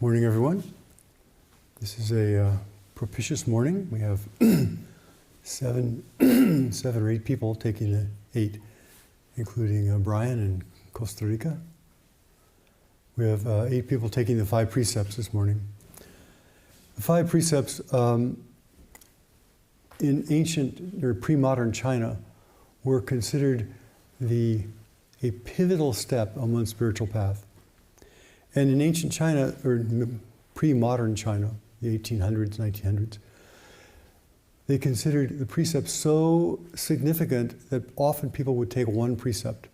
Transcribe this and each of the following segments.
Morning, everyone. This is a propitious morning. We have seven or eight people taking eight, including Brian in Costa Rica. We have 8 people taking the 5 precepts this morning. The 5 precepts in ancient or pre-modern China were considered a pivotal step on one's spiritual path. And in ancient China, or pre-modern China, the 1800s, 1900s, they considered the precepts so significant that often people would take one precept.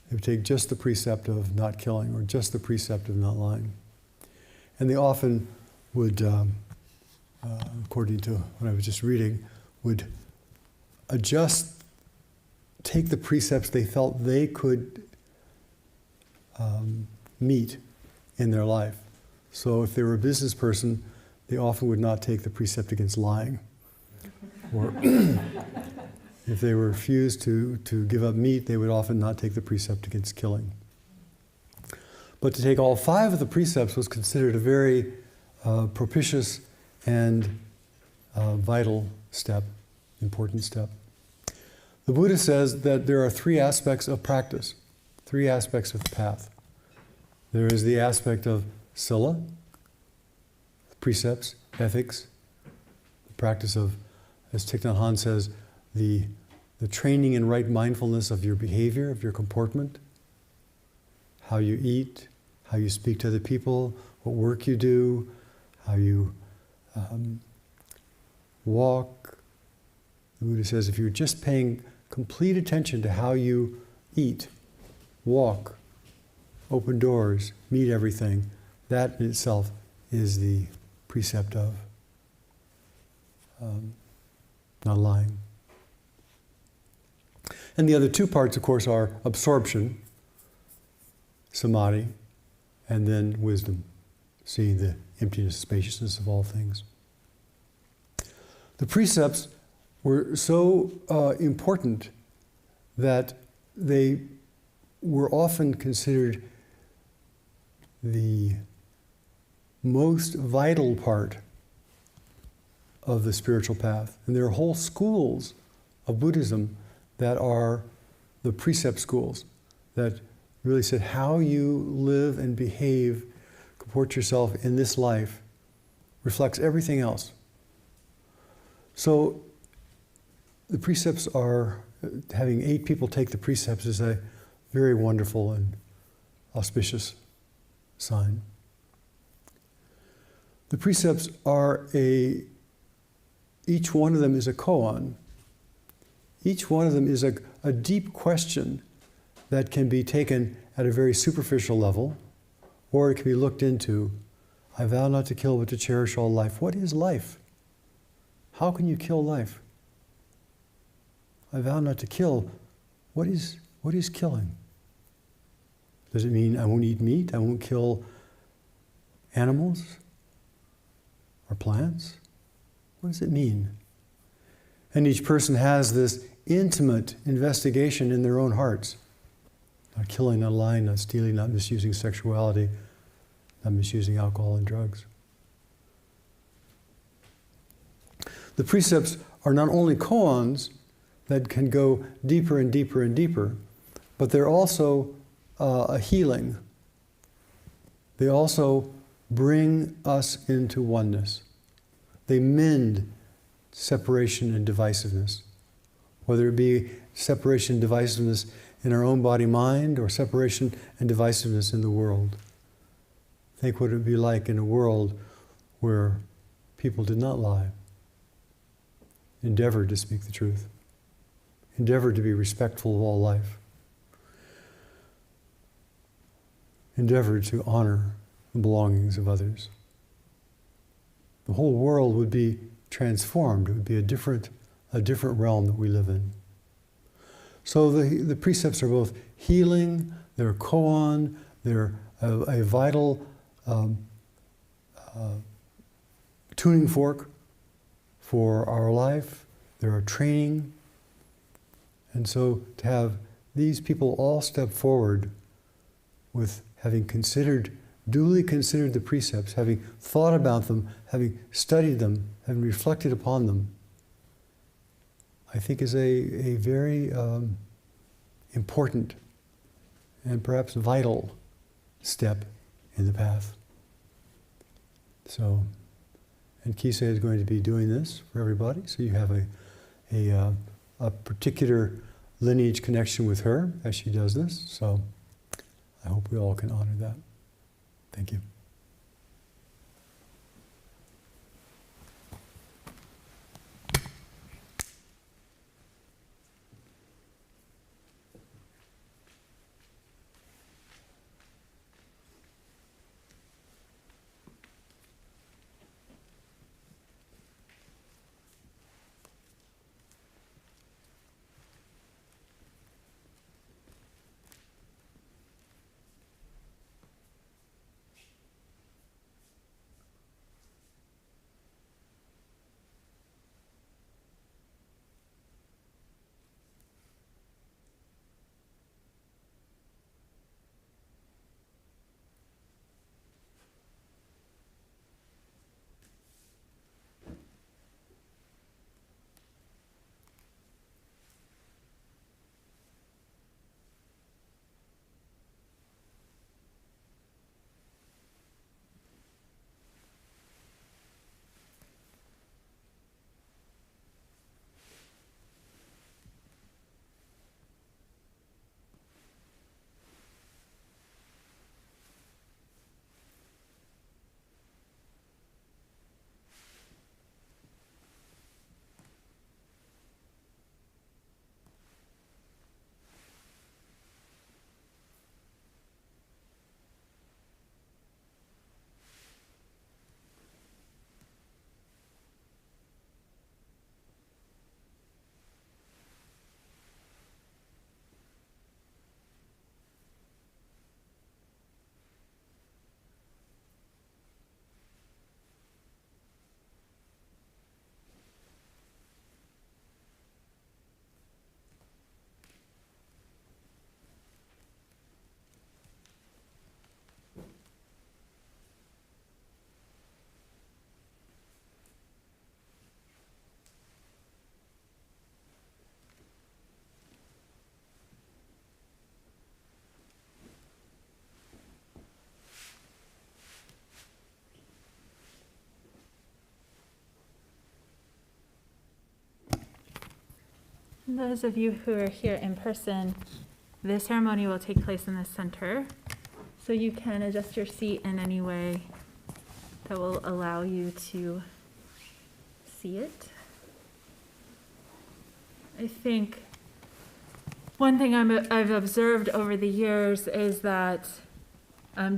They would take just the precept of not killing or just the precept of not lying. And they often would, according to what I was just reading, would take the precepts they felt they could meet in their life. So if they were a business person, they often would not take the precept against lying. Or if they refused to give up meat, they would often not take the precept against killing. But to take all 5 of the precepts was considered a very propitious and vital step, important step. The Buddha says that there are 3 aspects of practice, 3 aspects of the path. There is the aspect of sila, precepts, ethics, the practice of, as Thich Nhat Hanh says, the training in right mindfulness of your behavior, of your comportment, how you eat, how you speak to other people, what work you do, how you walk. The Buddha says if you're just paying complete attention to how you eat, walk, open doors, meet everything, that in itself is the precept of not lying. And the other 2 parts, of course, are absorption, samadhi, and then wisdom, seeing the emptiness, spaciousness of all things. The precepts were so important that they were often considered the most vital part of the spiritual path. And there are whole schools of Buddhism that are the precept schools that really said how you live and behave, comport yourself in this life reflects everything else. So the precepts are, having 8 people take the precepts is a very wonderful and auspicious sign. The precepts are each one of them is a koan. Each one of them is a deep question that can be taken at a very superficial level, or it can be looked into. I vow not to kill, but to cherish all life. What is life? How can you kill life? I vow not to kill. What is killing? Does it mean I won't eat meat? I won't kill animals or plants? What does it mean? And each person has this intimate investigation in their own hearts. Not killing, not lying, not stealing, not misusing sexuality, not misusing alcohol and drugs. The precepts are not only koans that can go deeper and deeper and deeper, but they're also a healing. They also bring us into oneness. They mend separation and divisiveness, whether it be separation and divisiveness in our own body-mind or separation and divisiveness in the world. Think what it would be like in a world where people did not lie, endeavored to speak the truth, endeavored to be respectful of all life, endeavored to honor the belongings of others. The whole world would be transformed. It would be a different realm that we live in. So the precepts are both healing, they're a koan, they're a vital tuning fork for our life, they're a training. And so to have these people all step forward with having considered duly considered the precepts, having thought about them, having studied them, having reflected upon them, I think is a very important and perhaps vital step in the path. So, and Kise is going to be doing this for everybody, so you have a particular lineage connection with her as she does this, so I hope we all can honor that. Thank you. Those of you who are here in person, the ceremony will take place in the center, so you can adjust your seat in any way that will allow you to see it. I think one thing I've observed over the years is that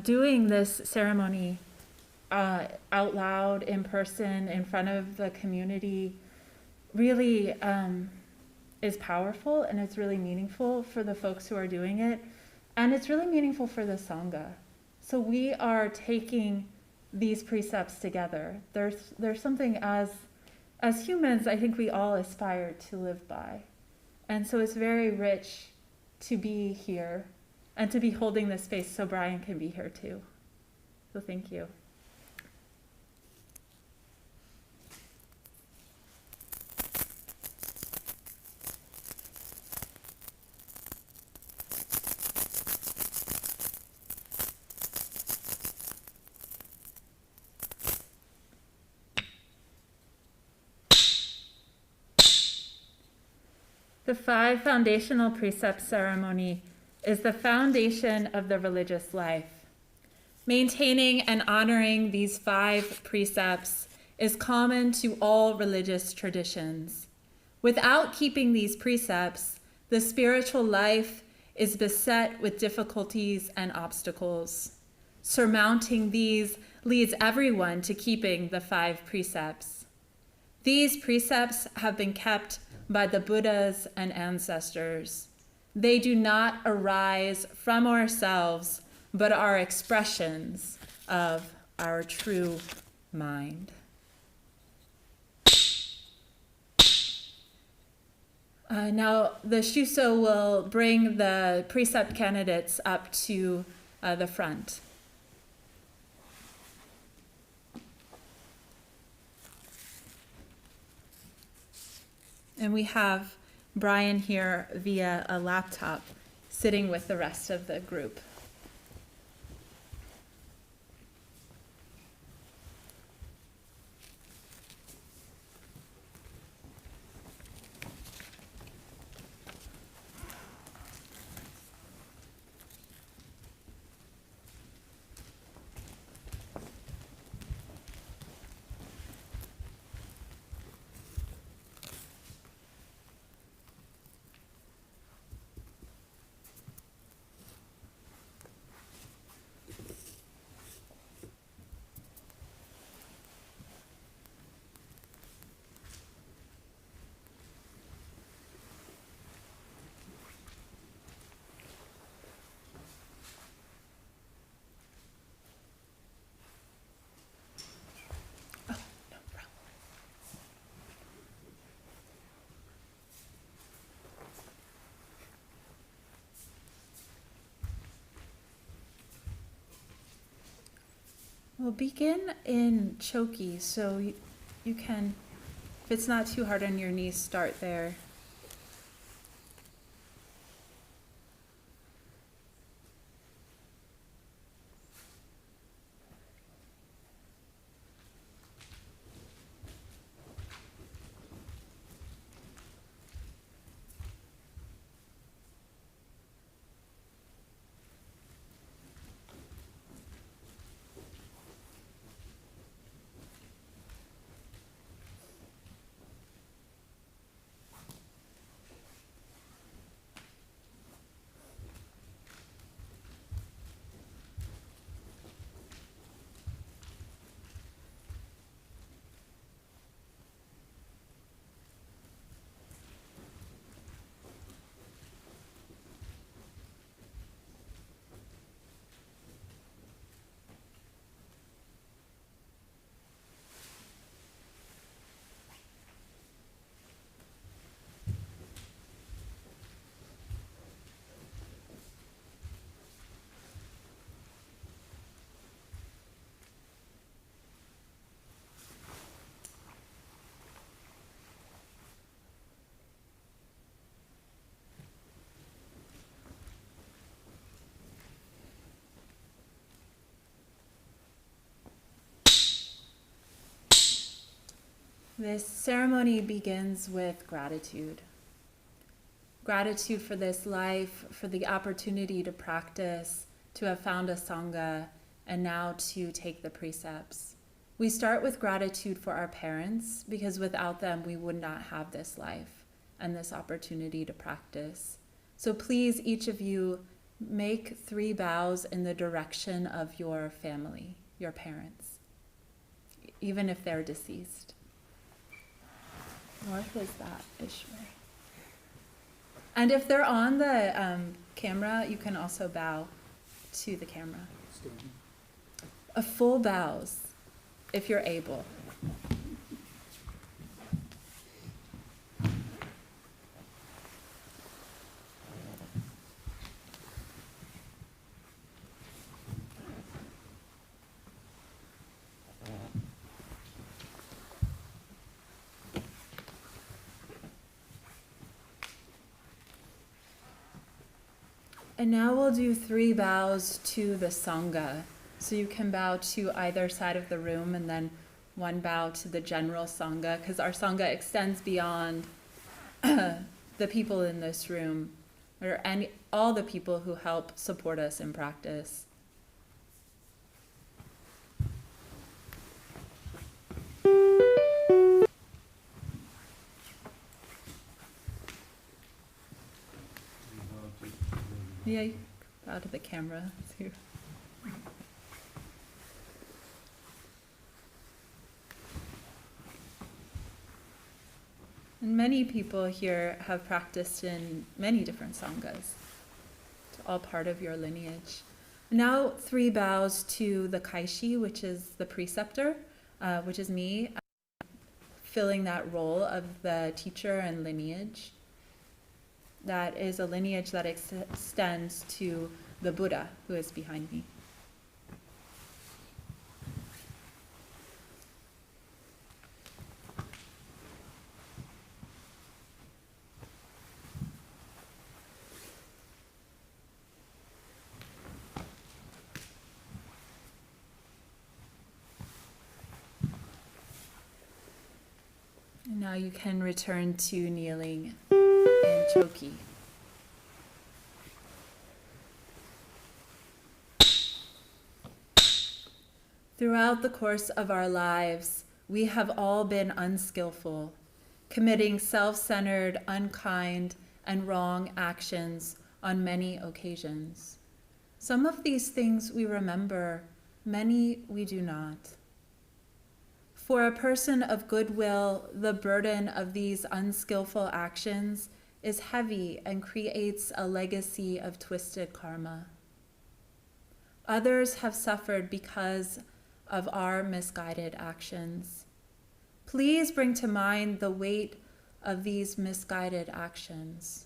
doing this ceremony out loud, in person, in front of the community, really is powerful, and it's really meaningful for the folks who are doing it, and it's really meaningful for the Sangha. So we are taking these precepts together. There's something as humans, I think we all aspire to live by. And so it's very rich to be here and to be holding this space so Brian can be here too. So thank you. The 5 foundational precepts ceremony is the foundation of the religious life. Maintaining and honoring these 5 precepts is common to all religious traditions. Without keeping these precepts, the spiritual life is beset with difficulties and obstacles. Surmounting these leads everyone to keeping the 5 precepts. These precepts have been kept by the Buddhas and ancestors. They do not arise from ourselves, but are expressions of our true mind. Now, the Shuso will bring the precept candidates up to the front. And we have Brian here via a laptop sitting with the rest of the group. We'll begin in choki, so you can, if it's not too hard on your knees, start there. This ceremony begins with gratitude. Gratitude for this life, for the opportunity to practice, to have found a Sangha, and now to take the precepts. We start with gratitude for our parents, because without them we would not have this life and this opportunity to practice. So please, each of you, make 3 bows in the direction of your family, your parents, even if they're deceased. North is that Ishwar. And if they're on the camera, you can also bow to the camera. A full bows, if you're able. And now we'll do 3 bows to the Sangha. So you can bow to either side of the room and then 1 bow to the general Sangha, because our Sangha extends beyond the people in this room, or all the people who help support us in practice. Yeah, you bow to the camera too. And many people here have practiced in many different sanghas. It's all part of your lineage. Now 3 bows to the kaishi, which is the preceptor, which is me, filling that role of the teacher and lineage. That is a lineage that extends to the Buddha, who is behind me. Now you can return to kneeling and choki. Throughout the course of our lives, we have all been unskillful, committing self-centered, unkind, and wrong actions on many occasions. Some of these things we remember, many we do not. For a person of goodwill, the burden of these unskillful actions is heavy and creates a legacy of twisted karma. Others have suffered because of our misguided actions. Please bring to mind the weight of these misguided actions.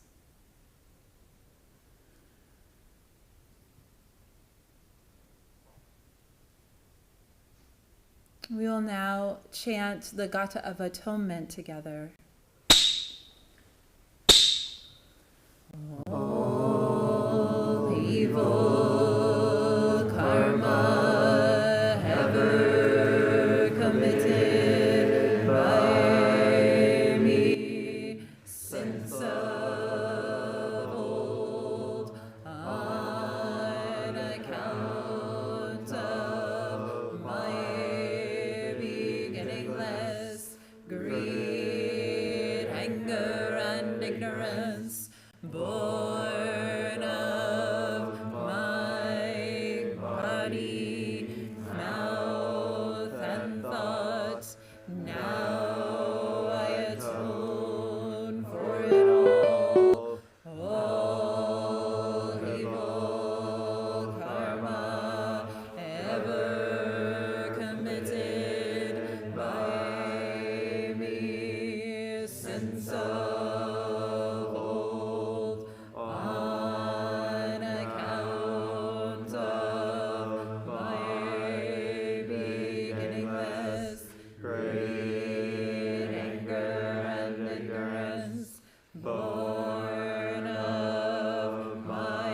We will now chant the Gata of Atonement together. All evil karma ever committed by me since of old, on account of my beginningless greed, anger, and ignorance, born of my body, mouth, and thought. Now I atone for it all. All evil karma ever committed by me since of old, on account of my beginningless greed, anger, and ignorance, born of my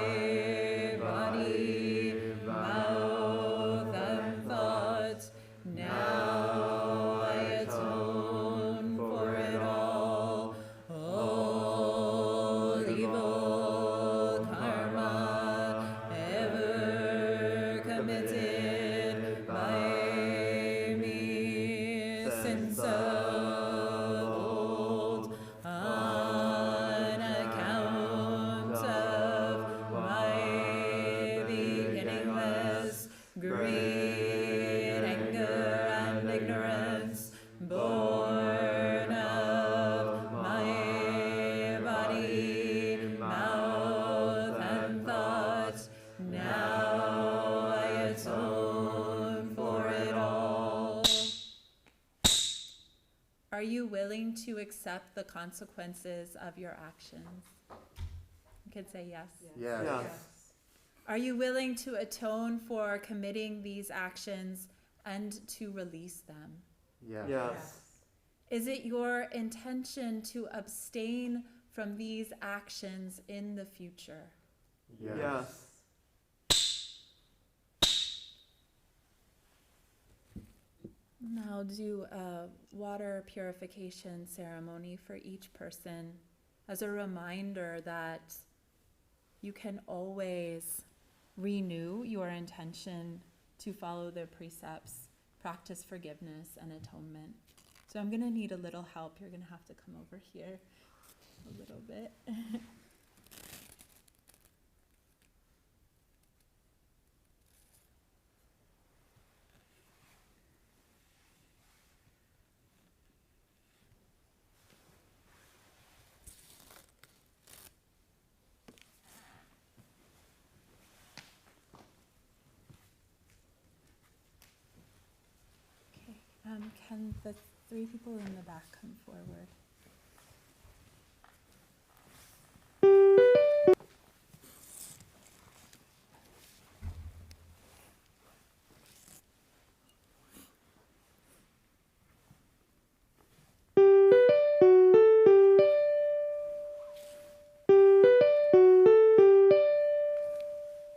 body, mouth, and thought. Now I atone for it all. All evil karma ever committed by me since of old, on account of my beginningless greed, anger, and ignorance, born of my body, mouth, and thought. Now I atone for it all. Are you willing to accept the consequences of your actions? You could say yes. Yes. Are you willing to atone for committing these actions and to release them? Yes. Is it your intention to abstain from these actions in the future? Yes. Now do a water purification ceremony for each person as a reminder that you can always renew your intention to follow the precepts, practice forgiveness and atonement. So I'm going to need a little help. You're going to have to come over here a little bit. Can the three people in the back come forward?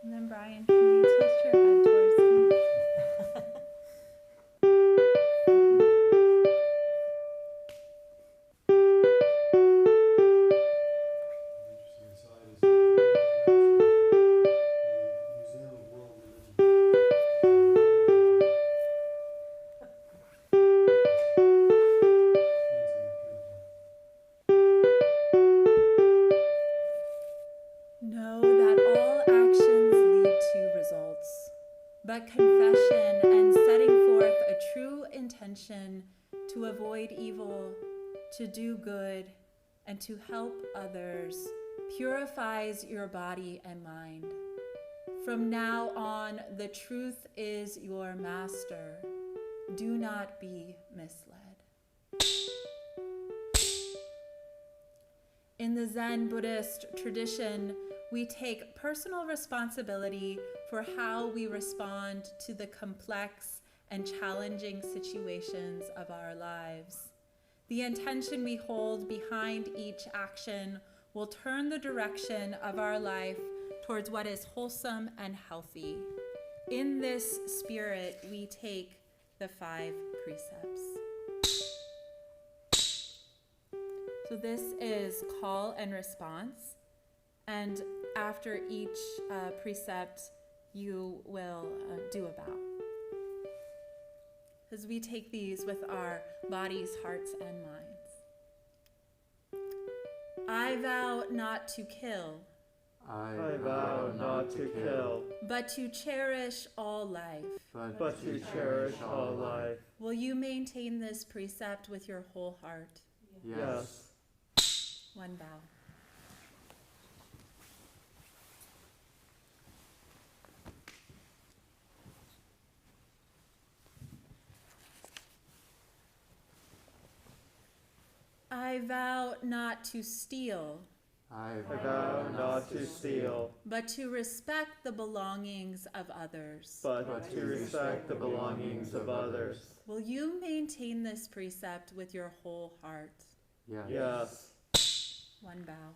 And then Brian, can you tilt your head towards me? to avoid evil, to do good, and to help others purifies your body and mind. From now on, the truth is your master. Do not be misled. In the Zen Buddhist tradition, we take personal responsibility for how we respond to the complex and challenging situations of our lives. The intention we hold behind each action will turn the direction of our life towards what is wholesome and healthy. In this spirit, we take the 5 precepts. So this is call and response. And after each precept, you will do a vow. As we take these with our bodies, hearts, and minds. I vow not to kill. I vow not to kill, But to cherish all life. but to cherish all life. Will you maintain this precept with your whole heart? Yes. One vow. I vow not to steal, I vow not to steal, but to respect the belongings of others. but to respect the belongings of others. Will you maintain this precept with your whole heart? Yes. One vow.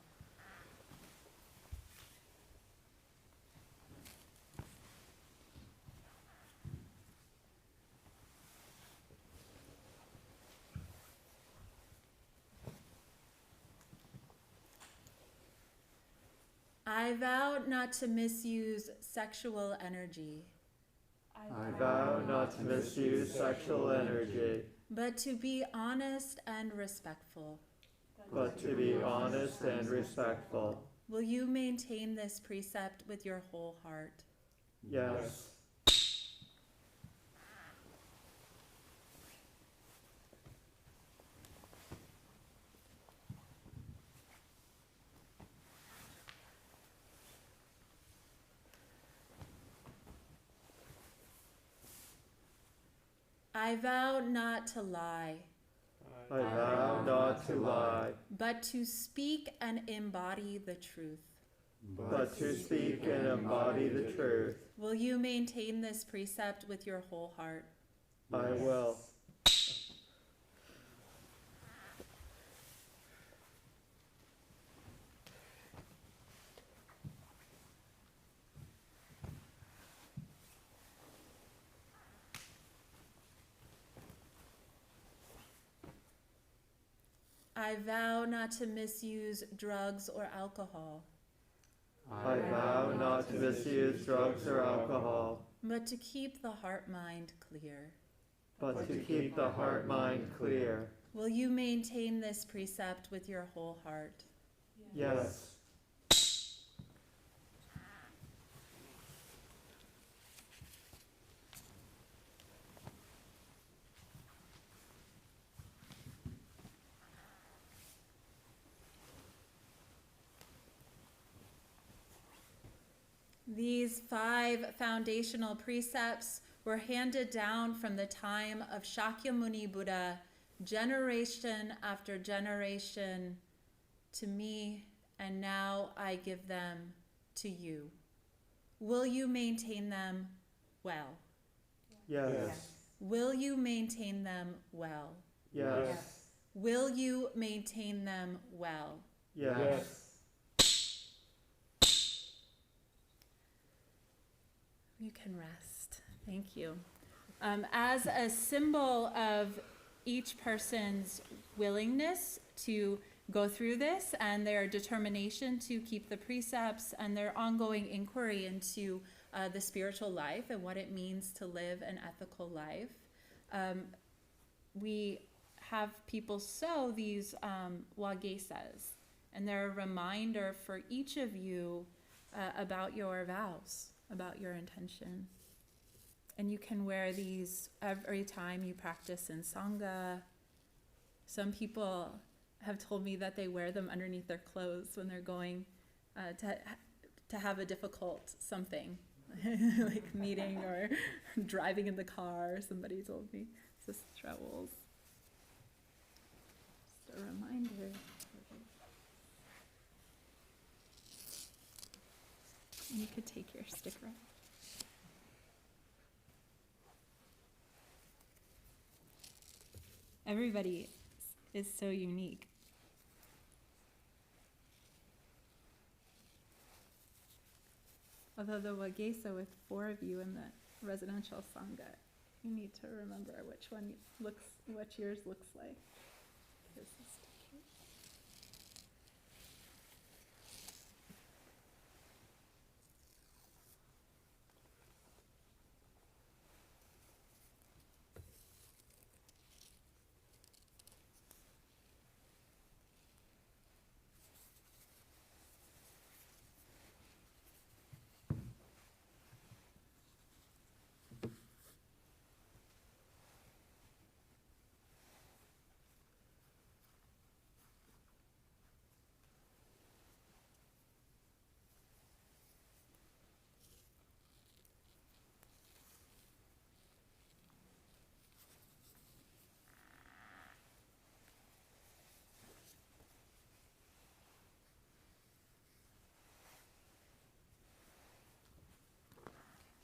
I vow not to misuse sexual energy, I vow not to misuse sexual energy, but to be honest and respectful. but to be honest and respectful. Will you maintain this precept with your whole heart? Yes. I vow not to lie, I vow not to lie, but to speak and embody the truth. but to speak and embody the truth. Will you maintain this precept with your whole heart? I will. I vow not to misuse drugs or alcohol, I vow not to misuse drugs or alcohol, but to keep the heart-mind clear. but to keep the heart-mind clear. Will you maintain this precept with your whole heart? Yes. These 5 foundational precepts were handed down from the time of Shakyamuni Buddha, generation after generation, to me, and now I give them to you. Will you maintain them well? Yes. Will you maintain them well? Yes. Will you maintain them well? Yes. You can rest. Thank you. As a symbol of each person's willingness to go through this and their determination to keep the precepts and their ongoing inquiry into the spiritual life and what it means to live an ethical life, we have people sew these wagesas, and they're a reminder for each of you about your vows, about your intention. And you can wear these every time you practice in Sangha, Some people have told me that they wear them underneath their clothes when they're going to have a difficult something, like meeting or driving in the car. Somebody told me just travels. Just a reminder. You could take your sticker off. Everybody is so unique. Although the Wagesa with 4 of you in the residential Sangha, you need to remember which yours looks like. This is cute.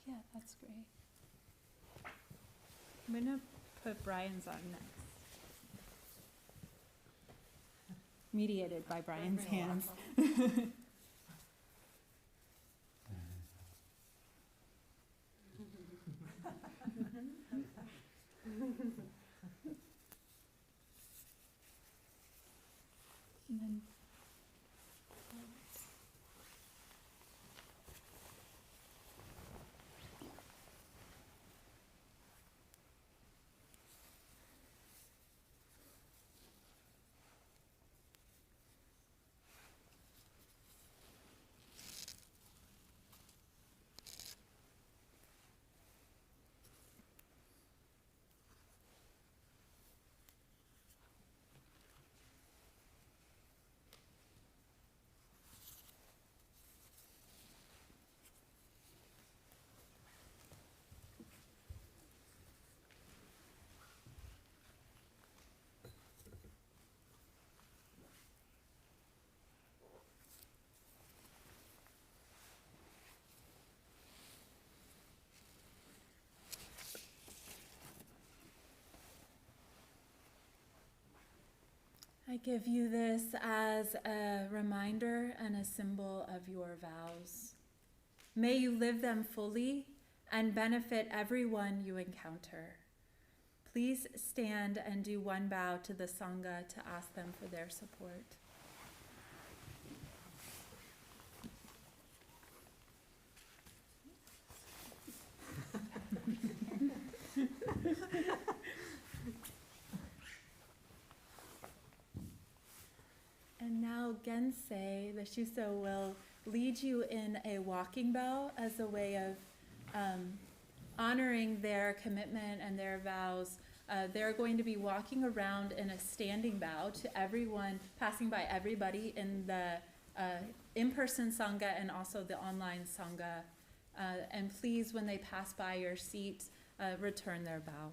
Yeah, that's great. I'm going to put Brian's on next. Mediated by Brian's hands. And then I give you this as a reminder and a symbol of your vows. May you live them fully and benefit everyone you encounter. Please stand and do one bow to the Sangha to ask them for their support. And now Gensei, the Shuso, will lead you in a walking bow as a way of honoring their commitment and their vows. They're going to be walking around in a standing bow to everyone, passing by everybody in the in-person Sangha and also the online Sangha. And please, when they pass by your seat, return their bow.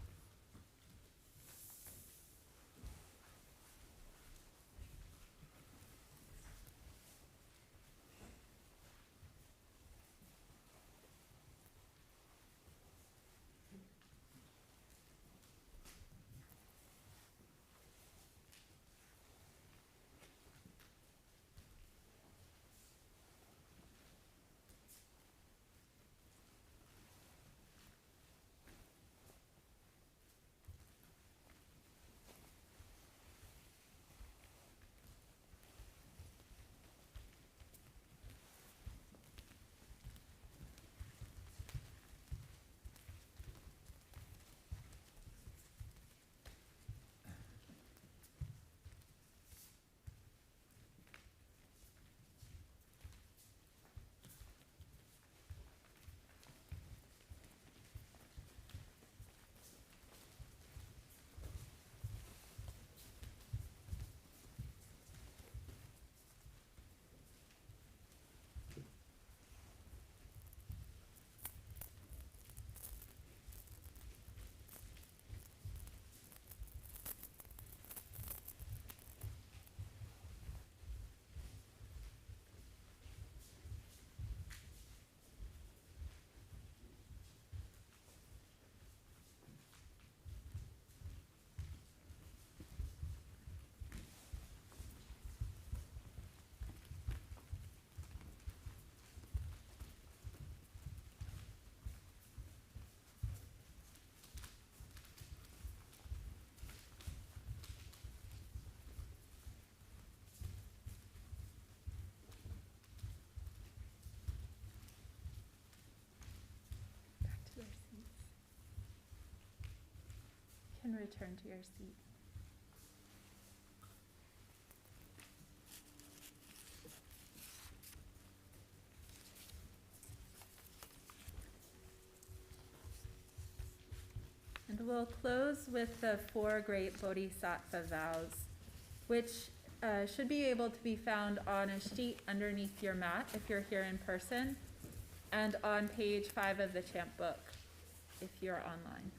can return to your seat. And we'll close with the 4 great Bodhisattva vows, which should be able to be found on a sheet underneath your mat if you're here in person, and on page 5 of the Chant Book if you're online.